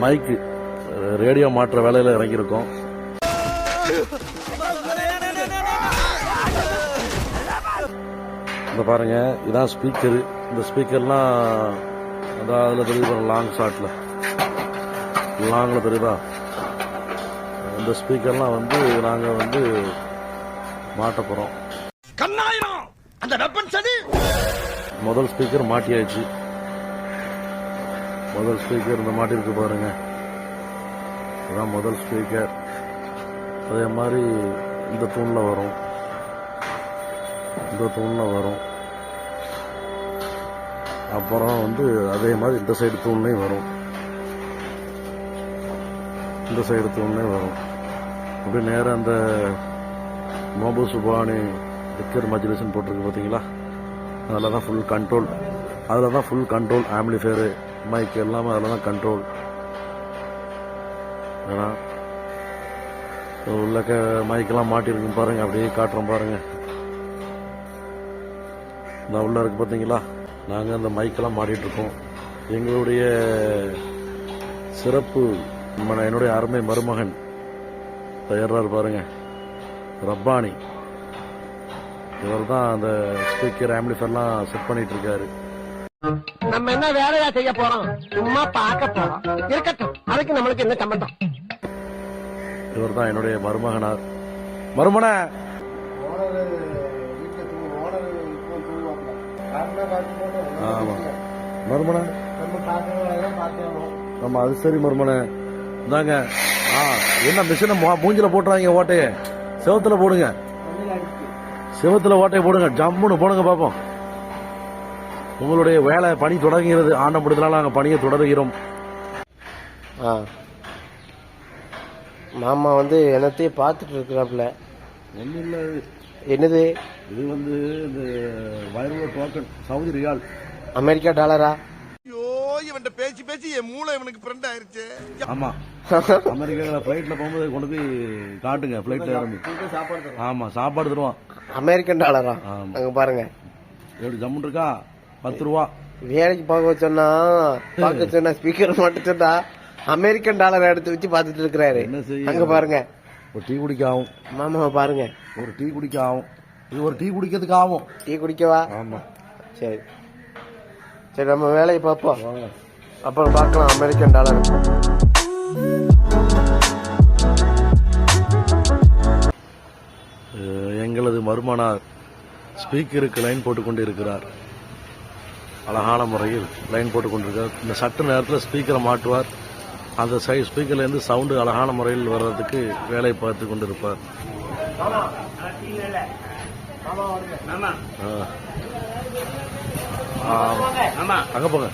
மைக்கு radio மாற்ற வேலையில் இறங்கியிருக்கோம். இந்த பாருங்க, இதான் ஸ்பீக்கரு. இந்த ஸ்பீக்கர்லாம் அதான் அதில் தெரியுது, லாங் ஷாட்டில் லாங்கில் தெரியுதா. இந்த ஸ்பீக்கர்லாம் வந்து நாங்கள் வந்து மாட்ட போகிறோம். முதல் ஸ்பீக்கர் மாட்டியாச்சு. முதல் ஸ்பீக்கர் இந்த மாட்டிருக்கு பாருங்க, இதுதான் முதல் ஸ்பீக்கர். அதே மாதிரி இந்த தூணில் வரும், இந்த தூணில் வரும். அப்புறம் வந்து அதே மாதிரி இந்த சைடு தூண்லேயும் வரும், இந்த சைடு தூண்லேயும் வரும். அப்படி நேராக அந்த மோபு சுபானி லிக்கர் மாஜுலேஷன் போட்டிருக்கு பார்த்தீங்களா, அதில் தான் ஃபுல் கண்ட்ரோல். அதில் தான் ஃபுல் கண்ட்ரோல், ஆம்பிளிஃபையரு மைக் எல்லாமே அதில் தான் கண்ட்ரோல். ஏன்னா உள்ள மைக்கெல்லாம் மாட்டிருக்கு பாருங்கள், அப்படியே காட்டுறோம் பாருங்கள். நான் உள்ள இருக்கு பார்த்தீங்களா, நாங்கள் அந்த மைக்கெல்லாம் மாட்டிகிட்ருக்கோம். எங்களுடைய சிறப்பு என்னுடைய அருமை மருமகன் தயாராக பாருங்க, ரப்பானி. இவர் தான் அந்த ஸ்பீக்கர் ஆம்பிளிஃபையர்லாம் செட் பண்ணிட்டு இருக்காரு. நம்ம என்ன வேலையா செய்ய போறோம், சும்மா பார்க்க போறோம். இருக்கட்டும், அதுக்கு நம்மளுக்கு என்ன சம்பந்தம். இவர் தான் என்னுடைய மருமகனார். மருமன ஆமா மருமன, ஆமா அது சரி மருமன. இந்தாங்க, என்ன மிஷினை மூஞ்சில போட்டுறாங்க, ஓட்டையை செவத்துல போடுங்க, செவத்துல ஓட்டையை போடுங்க, ஜம்முன்னு போடுங்க பாப்போம். உங்களுடைய வேலை பணி தொடங்குகிறது. ஆண்டப்படுத்தலாம் நாங்கள் பணியை தொடர்கிறோம். மாமா வந்து என்னத்தையும் பார்த்துட்டு இருக்கிறாப்புல. ஒன்றும் இல்லை, என்னது இது வந்து இந்த viral token, Saudi riyal, America டாலரா? இவன் பேசி பேசி என் மூளை இவனுக்கு ஃப்ரெண்ட் ஆயிருச்சு. ஆமா, அமெரிக்கால பிளைட்ல போகும்போது கொண்டு போய் காட்டுங்க, பிளைட்ல இறங்கி. ஆமா, சாப்பாடு தருவான். அமெரிக்கன் டாலரா? அங்க பாருங்க எப்படி ஜம்முன் இருக்கா. 10 ரூபா. வேலைக்கு பார்க்க சொன்னா ஸ்பீக்கர் மட்டும் சொன்னா அமெரிக்கன் டாலர் எடுத்து வச்சு பாத்துட்டு இருக்கிறாரு. என்ன செய்ய, அங்க பாருங்க. ஒரு டீ குடிக்க ஆகும் மாமா, பாருங்க, ஒரு டீ குடிக்க ஆகும். இது ஒரு டீ குடிக்கிறதுக்கு ஆகும். டீ குடிக்கவா? ஆமா. சரி சரி, நம்ம வேலையை பார்ப்போம், அப்புறம் பார்க்கலாம் அமெரிக்கன் டாலர். எங்களது மருமனார் ஸ்பீக்கருக்கு லைன் போட்டுக்கொண்டு இருக்கிறார். அழகான முறையில் லைன் போட்டுக் கொண்டிருக்கார். இந்த சற்று நேரத்தில் ஸ்பீக்கரை மாட்டுவார். அந்த ஸ்பீக்கர்லேருந்து சவுண்டு அழகான முறையில் வர்றதுக்கு வேலை பார்த்து கொண்டிருப்பார். அங்க போங்க.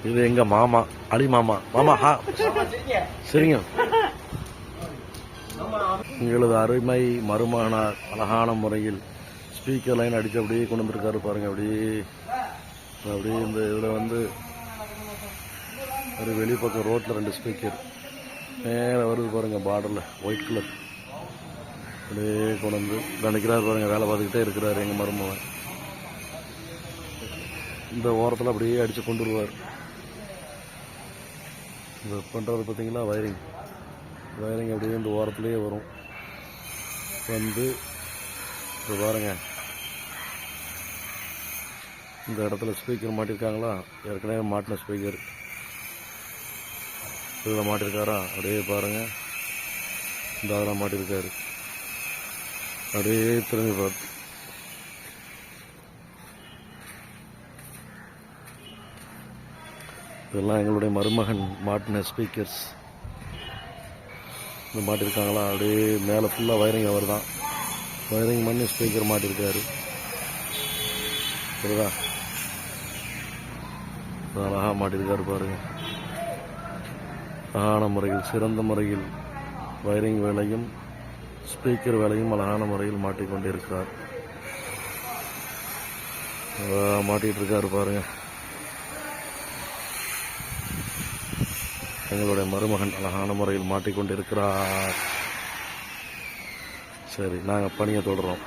இது எங்க மாமா, அலி மாமா. மாமா சரிங்க. எங்களது அருமை மருமகனார் அழகான முறையில் ஸ்பீக்கர் லைன் அடிச்சு அப்படியே கொண்டு வந்திருக்காரு பாருங்க. அப்படியே இந்த இதில் வந்து ஒரு வெளிப்பக்கம் ரோட்டில் 2 ஸ்பீக்கர் நேரம் வருது பாருங்க, பார்டரில் ஒயிட் கலர். அப்படியே கொண்டு வந்து நினைக்கிறாரு பாருங்க, வேலை பார்த்துக்கிட்டே இருக்கிறாரு எங்கள் மருமகன். இந்த ஓரத்தில் அப்படியே அடித்து கொண்டு வருவார். இந்த பண்ணுறது பார்த்தீங்களா, வயரிங் அப்படியே இந்த ஓரத்துலேயே வரும். வந்து இப்போ பாருங்க, இந்த இடத்துல ஸ்பீக்கர் மாட்டிருக்காங்களா, ஏற்கனவே மாட்டின ஸ்பீக்கர் இதில் மாட்டிருக்காரா, அப்படியே பாருங்க, இந்த அதில் மாட்டிருக்காரு. அப்படியே திரும்பி பார்த்து இதெல்லாம் எங்களுடைய மருமகன் மாட்டின ஸ்பீக்கர்ஸ். இந்த மாட்டிருக்காங்களா, அப்படியே மேலே ஃபுல்லாக வயரிங் அவர் தான் வயரிங் பண்ணி ஸ்பீக்கர் மாட்டிருக்காரு. சரிதா, அழகாக மாட்டிருக்காரு பாருங்க. அழகான முறையில், சிறந்த முறையில் வயரிங் வேலையும் ஸ்பீக்கர் வேலையும் அழகான முறையில் மாட்டிக்கொண்டிருக்கிறார். மாட்டிகிட்டு இருக்காரு பாருங்க. எங்களுடைய மருமகன் அழகான முறையில் மாட்டிக்கொண்டிருக்கிறார். சரி, நாங்கள் பணியை தொடர்றோம்.